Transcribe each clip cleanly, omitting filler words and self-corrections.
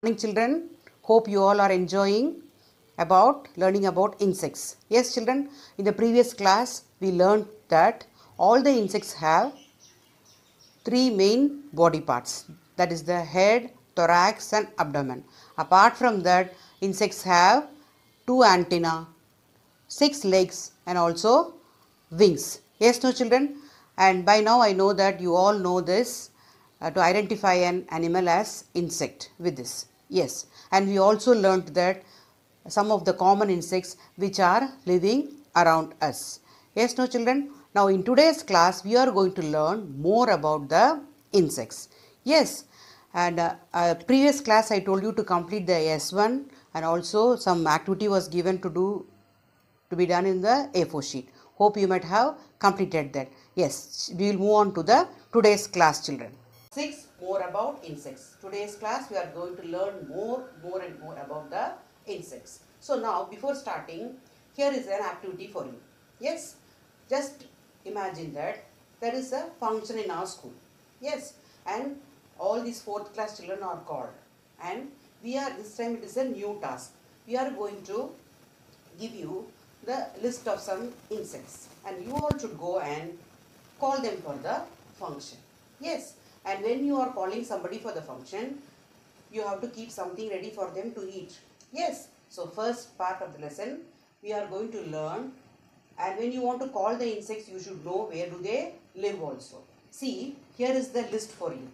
Morning children, hope you all are enjoying learning about insects. Yes children, in the previous class we learned that all the insects have three main body parts, that is the head, thorax and abdomen. Apart from that, insects have two antennae, six legs and also wings. Yes, no children? And by now I know that you all know this to identify an animal as insect with this. Yes, and we also learnt that some of the common insects which are living around us. Yes, no children? Now in today's class we are going to learn more about the insects. Yes, and previous class I told you to complete the S1 and also some activity was given to be done in the A4 sheet. Hope you might have completed that. Yes, we will move on to the today's class children. 6 more about insects. Today's class we are going to learn more and more about the insects. So now before starting, here is an activity for you. Yes, just imagine that there is a function in our school. Yes, and all these 4th class children are called, and this time it is a new task. We are going to give you the list of some insects and you all should go and call them for the function. Yes, and when you are calling somebody for the function, you have to keep something ready for them to eat. Yes, so first part of the lesson we are going to learn, and when you want to call the insects you should know where do they live also. See, here is the list for you.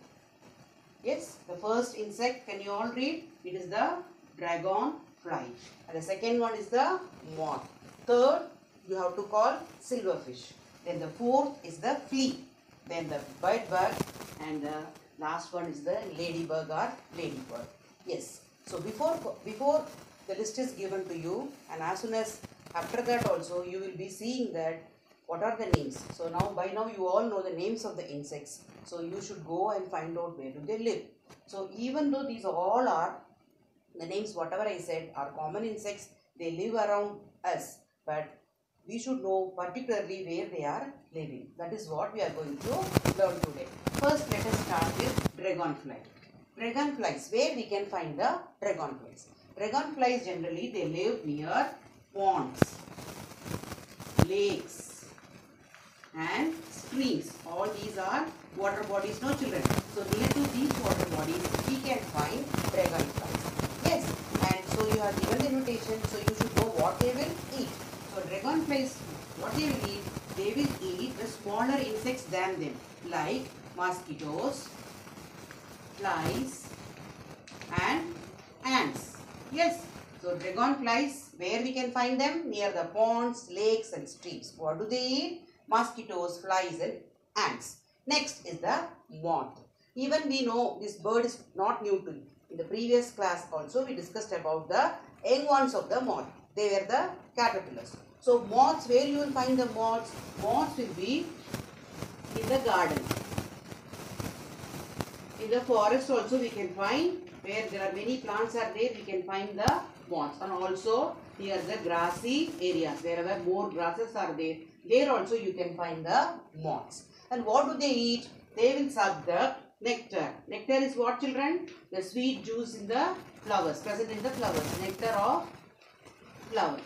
Yes, the first insect, can you all read? It is the dragonfly. And the second one is the moth. Third, you have to call silverfish. Then the fourth is the flea. Then the bedbug, and the last one is the ladybug or ladybird. Yes. So before the list is given to you, and as soon as after that also you will be seeing that what are the names. So by now you all know the names of the insects. So you should go and find out where do they live. So even though these all are the names, whatever I said are common insects, they live around us, but we should know particularly where they are living. That is what we are going to learn today. First, let us start with dragonfly. Dragonflies, where we can find the dragonflies. Dragonflies generally they live near ponds, lakes and streams. All these are water bodies, no children. So near to these water bodies we can find dragonflies. Yes, and so you are given the invitation, so you should know what they will eat. So dragonflies, what they will eat? They will eat the smaller insects than them, like mosquitoes, flies and ants. Yes, so dragonflies, where we can find them? Near the ponds, lakes and streams. What do they eat? Mosquitoes, flies and ants. Next is the moth. Even we know this bird is not new to you. In the previous class also we discussed about the young ones of the moth. They were the caterpillars. So moths, where you will find the moths? Moths will be in the garden. In the forest also we can find, where there are many plants are there, we can find the moths. And also near the grassy areas, wherever more grasses are there, there also you can find the moths. And what do they eat? They will suck the nectar. Nectar is what children? The sweet juice in the flowers, present in the flowers. Nectar of flowers.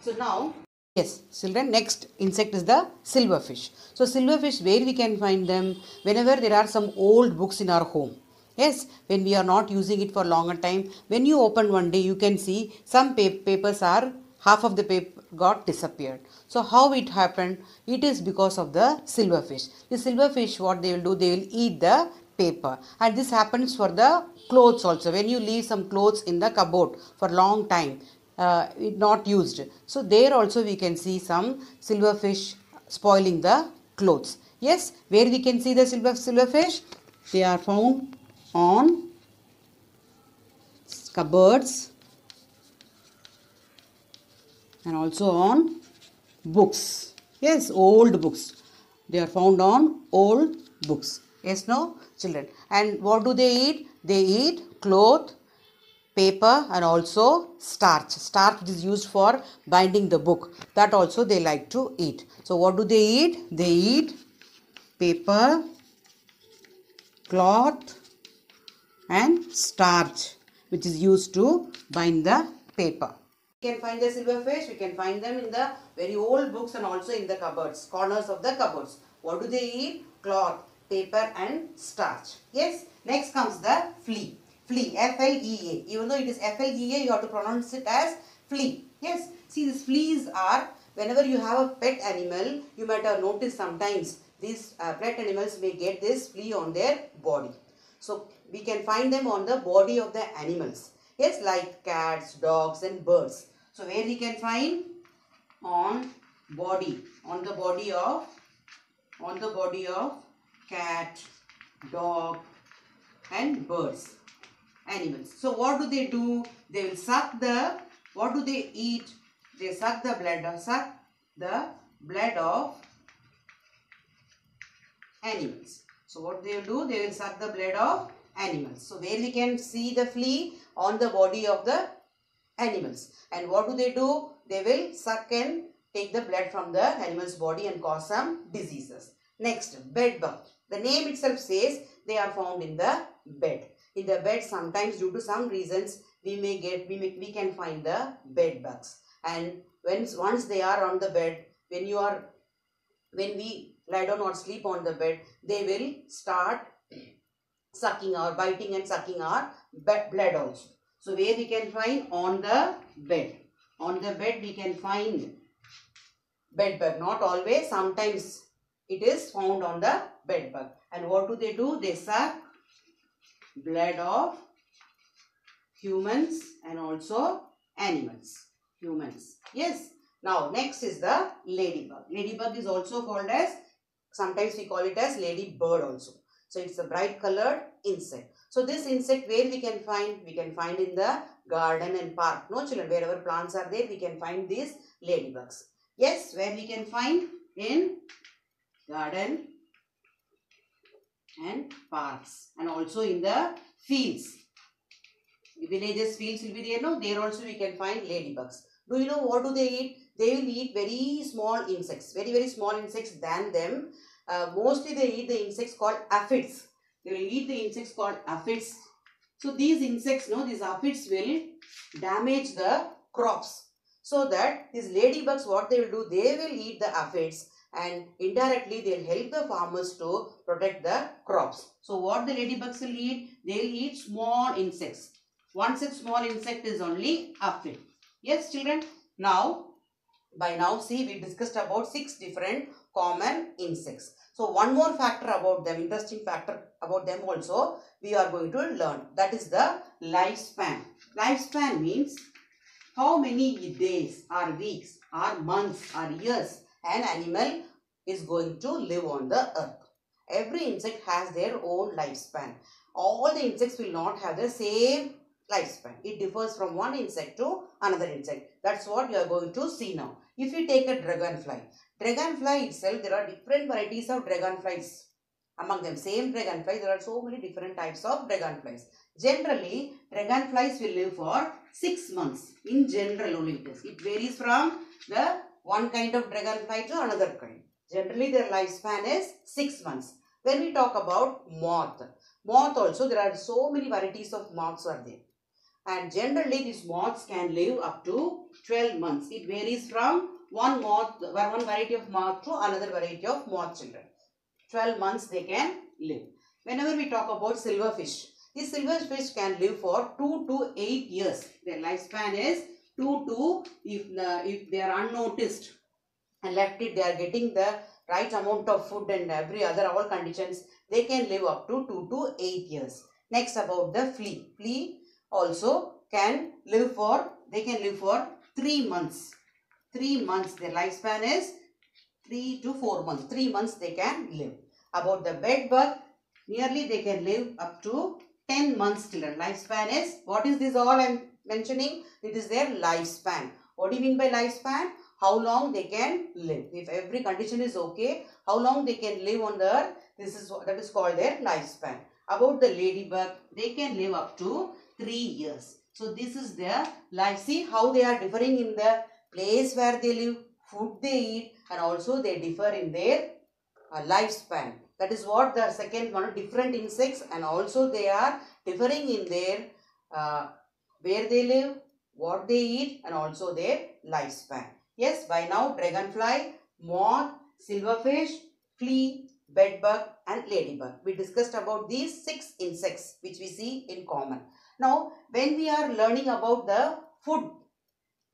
So now, yes children, next insect is the silverfish. So silverfish, where we can find them? Whenever there are some old books in our home. Yes, when we are not using it for longer time, when you open one day you can see some papers are, half of the paper got disappeared. So how it happened? It is because of the silverfish. The silverfish, what they will do? They will eat the paper, and this happens for the clothes also. When you leave some clothes in the cupboard for long time, not used, so there also we can see some silverfish spoiling the clothes. Yes, where we can see the silverfish? They are found on cupboards and also on books. Yes, old books. They are found on old books. Yes, no children. And what do they eat? They eat cloth, paper and also starch. Starch is used for binding the book. That also they like to eat. So what do they eat? They eat paper, cloth and starch which is used to bind the paper. We can find the silverfish. We can find them in the very old books and also in the cupboards, corners of the cupboards. What do they eat? Cloth, paper and starch. Yes. Next comes the flea. Flea, F-L-E-A. Even though it is F-L-E-A, you have to pronounce it as flea. Yes. See, these fleas are, whenever you have a pet animal, you might have noticed sometimes these pet animals may get this flea on their body. So, we can find them on the body of the animals. Yes, like cats, dogs and birds. So, where we can find? On the body of cat, dog and birds, animals. So, what do? They will suck the, what do they eat? They suck the blood of animals. So, what they will do? They will suck the blood of animals. So, where we can see the flea? On the body of the animals. And what do? They will suck and take the blood from the animal's body and cause some diseases. Next, bedbug. The name itself says they are found in the bed. In the bed, sometimes due to some reasons, we can find the bed bugs. And once they are on the bed, when we lie down or sleep on the bed, they will start sucking or biting and sucking our blood also. So, where we can find? On the bed. On the bed we can find bed bug. Not always, sometimes it is found on the bed bug. And what do? They suck blood of humans and also animals. Humans. Yes. Now, next is the ladybug. Ladybug is also called as, sometimes we call it as ladybird also. So, it's a bright colored insect. So, this insect where we can find? We can find in the garden and park. No children, wherever plants are there, we can find these ladybugs. Yes, where we can find? In garden and parks and also in the fields. Villages, fields will be there. No, there also we can find ladybugs. Do you know what do they eat? They will eat very small insects, very small insects than them. Mostly they eat the insects called aphids. They will eat the insects called aphids. So these insects, these aphids will damage the crops. So that these ladybugs, what they will do? They will eat the aphids and indirectly they will help the farmers to protect the crops. So what the ladybugs will eat? They will eat small insects. One such small insect is only aphid. Yes children. By now see, we discussed about 6 different common insects. So one more factor about them, interesting factor about them also we are going to learn. That is the lifespan. Lifespan means how many days or weeks or months or years an animal is going to live on the earth. Every insect has their own lifespan. All the insects will not have the same lifespan. It differs from one insect to another insect. That's what you are going to see now. If you take a dragonfly itself, there are different varieties of dragonflies. Among them, same dragonfly, there are so many different types of dragonflies. Generally, dragonflies will live for 6 months. In general only it is. It varies from the one kind of dragonfly to another kind. Generally, their lifespan is 6 months. When we talk about moth also, there are so many varieties of moths are there. And generally, these moths can live up to 12 months. It varies from one variety of moth to another variety of moth children. 12 months they can live. Whenever we talk about silverfish, these silverfish can live for 2 to 8 years. Their lifespan is 2 to, if they are unnoticed and left it, they are getting the right amount of food and all conditions, they can live up to 2 to 8 years. Next, about the flea. Flea also can live for 3 months. 3 months. Their lifespan is 3 to 4 months. 3 months they can live. About the bedbug, nearly they can live up to 10 months children. Lifespan is, what is this all I am mentioning? It is their lifespan. What do you mean by lifespan? How long they can live. If every condition is okay, how long they can live on the earth, that is called their lifespan. About the ladybug, they can live up to 3 years. So this is their life. See how they are differing in the place where they live, food they eat, and also they differ in their lifespan. That is what the second one, different insects, and also they are differing in their where they live, what they eat, and also their lifespan. Yes, by now dragonfly, moth, silverfish, flea, bedbug and ladybug. We discussed about these 6 insects which we see in common. Now, when we are learning about the food,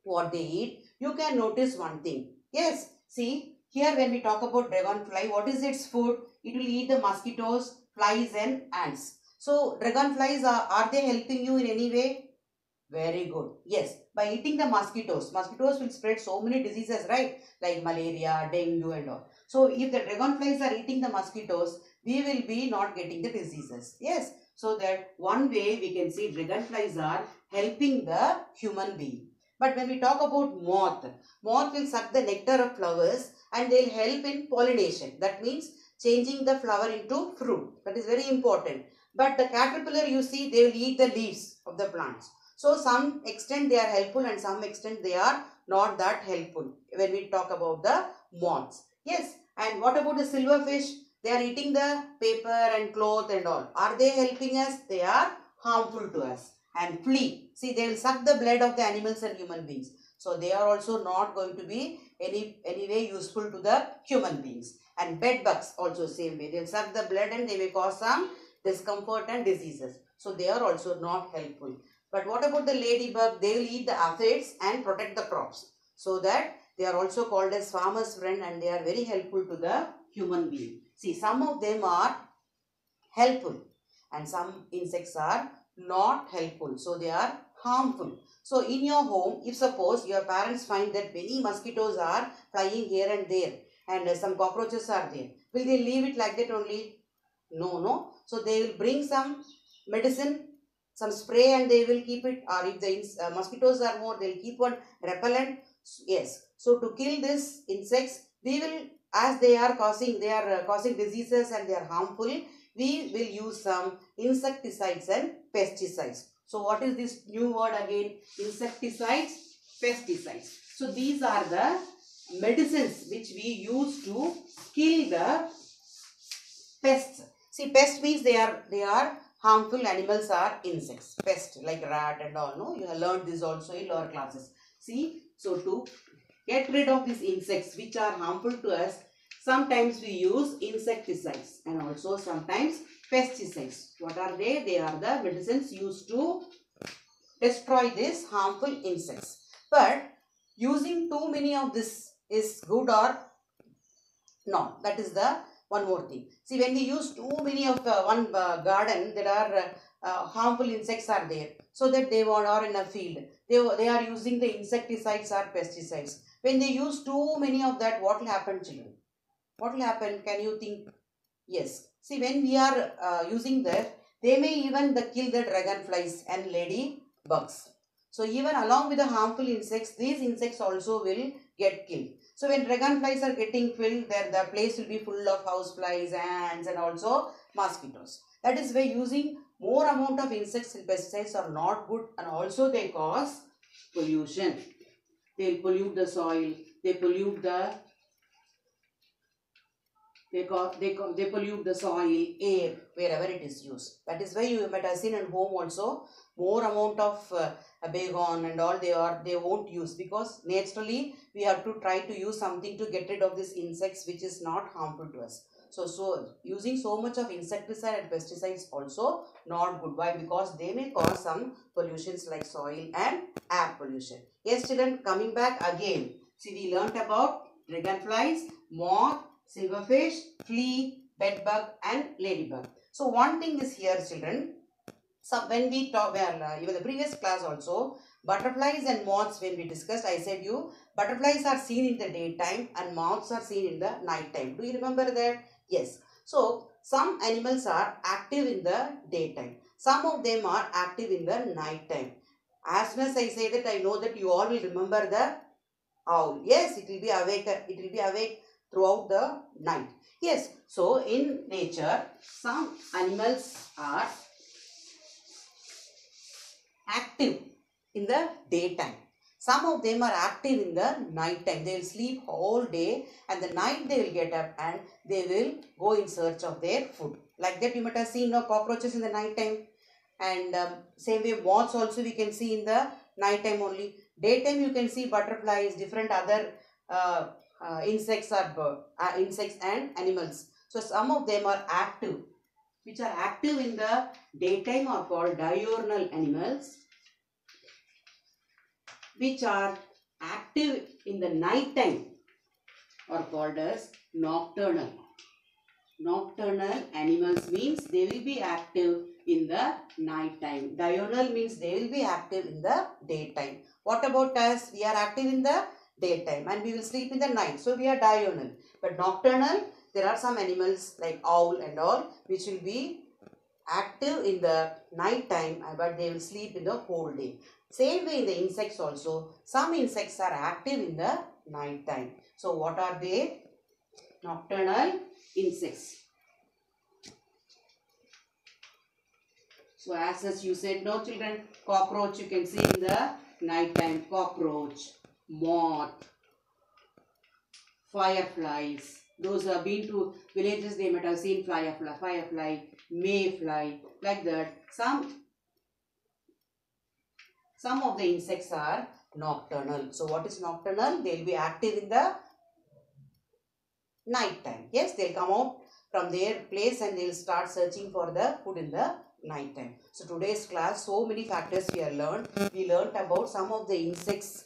what they eat, you can notice one thing. Yes, see, here when we talk about dragonfly, what is its food? It will eat the mosquitoes, flies and ants. So, dragonflies, are they helping you in any way? Very good. Yes, by eating the mosquitoes, mosquitoes will spread so many diseases, right? Like malaria, dengue and all. So, if the dragonflies are eating the mosquitoes, we will be not getting the diseases. Yes, so that one way we can see dragonflies are helping the human being. But when we talk about moth, moth will suck the nectar of flowers and they will help in pollination. That means changing the flower into fruit. That is very important. But the caterpillar, you see, they will eat the leaves of the plants. So, some extent they are helpful and some extent they are not that helpful when we talk about the moths. Yes, and what about the silverfish? They are eating the paper and cloth and all. Are they helping us? They are harmful to us. And flea, see, they will suck the blood of the animals and human beings. So, they are also not going to be any way useful to the human beings. And bedbugs also same way. They will suck the blood and they may cause some discomfort and diseases. So, they are also not helpful. But what about the ladybug? They will eat the aphids and protect the crops. So that they are also called as farmer's friend and they are very helpful to the human being. See, some of them are helpful and some insects are not helpful. So they are harmful. So in your home, if suppose your parents find that many mosquitoes are flying here and there and some cockroaches are there, will they leave it like that only? No. So they will bring some medicine, some spray and they will keep it, or if the mosquitoes are more, they will keep one repellent. Yes. So to kill these insects, we will, as they are causing diseases and they are harmful, we will use some insecticides and pesticides. So what is this new word again? Insecticides, pesticides. So these are the medicines which we use to kill the pests. See, pest means they are harmful animals are insects. Pest like rat and all. No, you have learned this also in lower classes. See, so to get rid of these insects which are harmful to us, sometimes we use insecticides and also sometimes pesticides. What are they? They are the medicines used to destroy these harmful insects. But using too many of this is good or not? That is the one more thing. See, when we use too many of one garden, there are harmful insects are there. So that they are in a field. They are using the insecticides or pesticides. When they use too many of that, what will happen, children? What will happen? Can you think? Yes. See, when we are using that, they may even kill the dragonflies and ladybugs. So even along with the harmful insects, these insects also will get killed. So when dragonflies are getting filled, the place will be full of houseflies, ants and also mosquitoes. That is why using more amount of insects and pesticides are not good and also they cause pollution. They pollute the soil, they pollute the they pollute the soil, air, wherever it is used. That is why you might have seen at home also more amount of baygon and all they won't use, because naturally we have to try to use something to get rid of these insects which is not harmful to us. So using so much of insecticide and pesticides also not good. Why? Because they may cause some pollutions like soil and air pollution. Yes, children, coming back again. See, we learnt about dragonflies, moth, silverfish, flea, bedbug and ladybug. So one thing is here, children. So when we talk, even the previous class also, butterflies and moths, when we discussed, I said you, butterflies are seen in the daytime and moths are seen in the night time. Do you remember that? Yes. So some animals are active in the daytime. Some of them are active in the night time. As soon as I say that, I know that you all will remember the owl. Yes, it will be awake. It will be awake throughout the night. Yes. So in nature, some animals are active in the daytime. Some of them are active in the night time. They will sleep all day and the night they will get up and they will go in search of their food. Like that you might have seen no cockroaches in the night time. And same way moths also we can see in the night time only. Daytime you can see butterflies, different other uh, insects insects and animals. So some of them are active, which are active in the daytime are called diurnal animals, which are active in the night time are called as nocturnal. Nocturnal animals means they will be active in the night time. Diurnal means they will be active in the daytime. What about us? We are active in the daytime and we will sleep in the night. So we are diurnal. But nocturnal, there are some animals like owl and all which will be active in the night time but they will sleep in the whole day. Same way in the insects also. Some insects are active in the night time. So what are they? Nocturnal insects. So as you said, no children, cockroach you can see in the night time. Cockroach, moth, fireflies. Those who have been to villages, they might have seen firefly, mayfly, like that. Some of the insects are nocturnal. So what is nocturnal? They will be active in the night time. Yes, they'll come out from their place and they'll start searching for the food in the night time. So today's class, so many factors we have learned. We learned about some of the insects,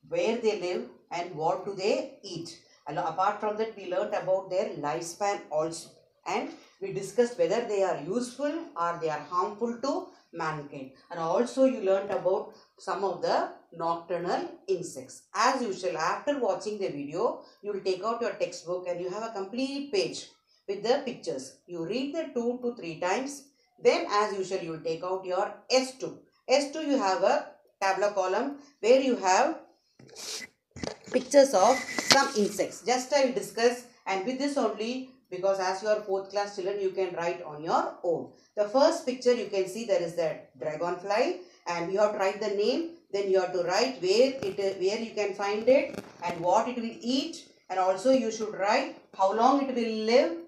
where they live and what do they eat. And apart from that, we learned about their lifespan also. And we discussed whether they are useful or they are harmful to mankind. And also you learned about some of the nocturnal insects. As usual, after watching the video, you will take out your textbook and you have a complete page with the pictures. You read the 2 to 3 times. Then as usual, you will take out your S2. S2 you have a tabular column where you have pictures of some insects. Just I will discuss, and with this only, because as you are 4th class children, you can write on your own. The first picture you can see there is the dragonfly and you have to write the name. Then you have to write where you can find it and what it will eat, and also you should write how long it will live.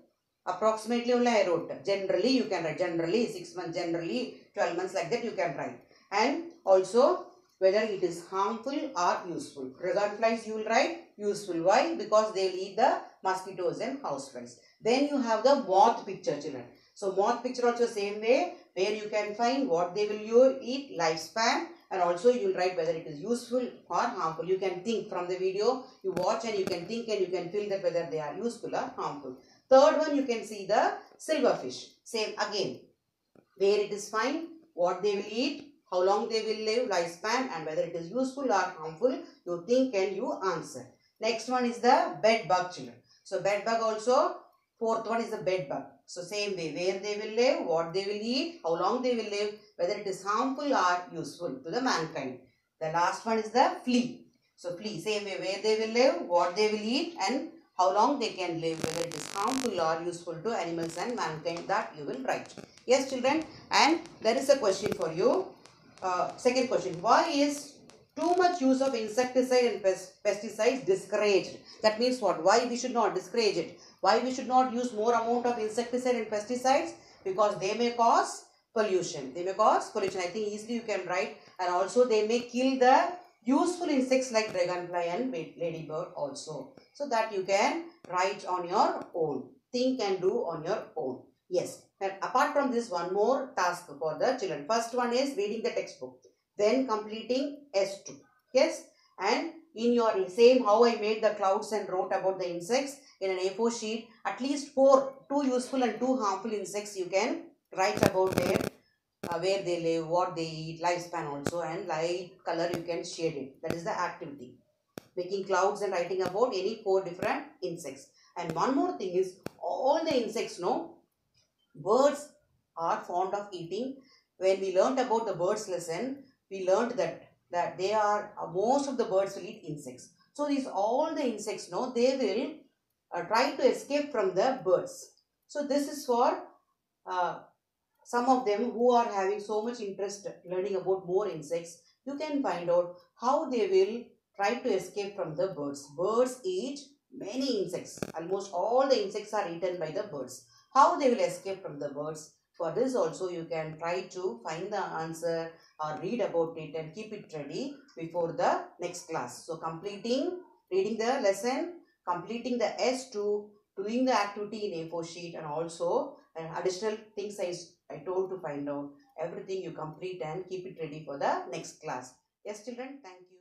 Approximately only I wrote. Generally you can write. Generally 6 months, generally 12 months, like that you can write. And also whether it is harmful or useful. Dragonflies you will write useful. Why? Because they will eat the mosquitoes and houseflies. Then you have the moth picture children. So moth picture also same way, where you can find what they will eat, lifespan, and also you will write whether it is useful or harmful. You can think from the video, you watch and you can think and you can feel that whether they are useful or harmful. Third one you can see the silverfish. Same again, where it is fine, what they will eat, how long they will live, lifespan, and whether it is useful or harmful. You think and you answer. Next one is the bedbug children. So bedbug also, fourth one is the bedbug. So same way, where they will live, what they will eat, how long they will live, whether it is harmful or useful to the mankind. The last one is the flea. So flea, same way, where they will live, what they will eat, and how long they can live, whether it is harmful or useful to animals and mankind, that you will write. Yes children, and there is a question for you. Second question, why is too much use of insecticide and pesticides discouraged? That means what? Why we should not discourage it? Why we should not use more amount of insecticide and pesticides? Because they may cause pollution. They may cause pollution. I think easily you can write. And also they may kill the useful insects like dragonfly and ladybug also. So that you can write on your own. Think and do on your own. Yes. And apart from this, one more task for the children. First one is reading the textbook. Then completing S2. Yes. And in your same how I made the clouds and wrote about the insects in an A4 sheet, at least 2 useful and 2 harmful insects you can write about their where they live, what they eat, lifespan also, and light color you can shade it. That is the activity. Making clouds and writing about any 4 different insects. And one more thing is, all the insects know, birds are fond of eating. When we learnt about the birds lesson, we learnt that they are, most of the birds will eat insects. So these all the insects know, they will try to escape from the birds. So this is for some of them who are having so much interest learning about more insects. You can find out how they will try to escape from the birds. Birds eat many insects. Almost all the insects are eaten by the birds. How they will escape from the birds? For this also you can try to find the answer or read about it and keep it ready before the next class. So reading the lesson, completing the S2, doing the activity in A4 sheet, and also additional things I told to find out. Everything you complete and keep it ready for the next class. Yes children, thank you.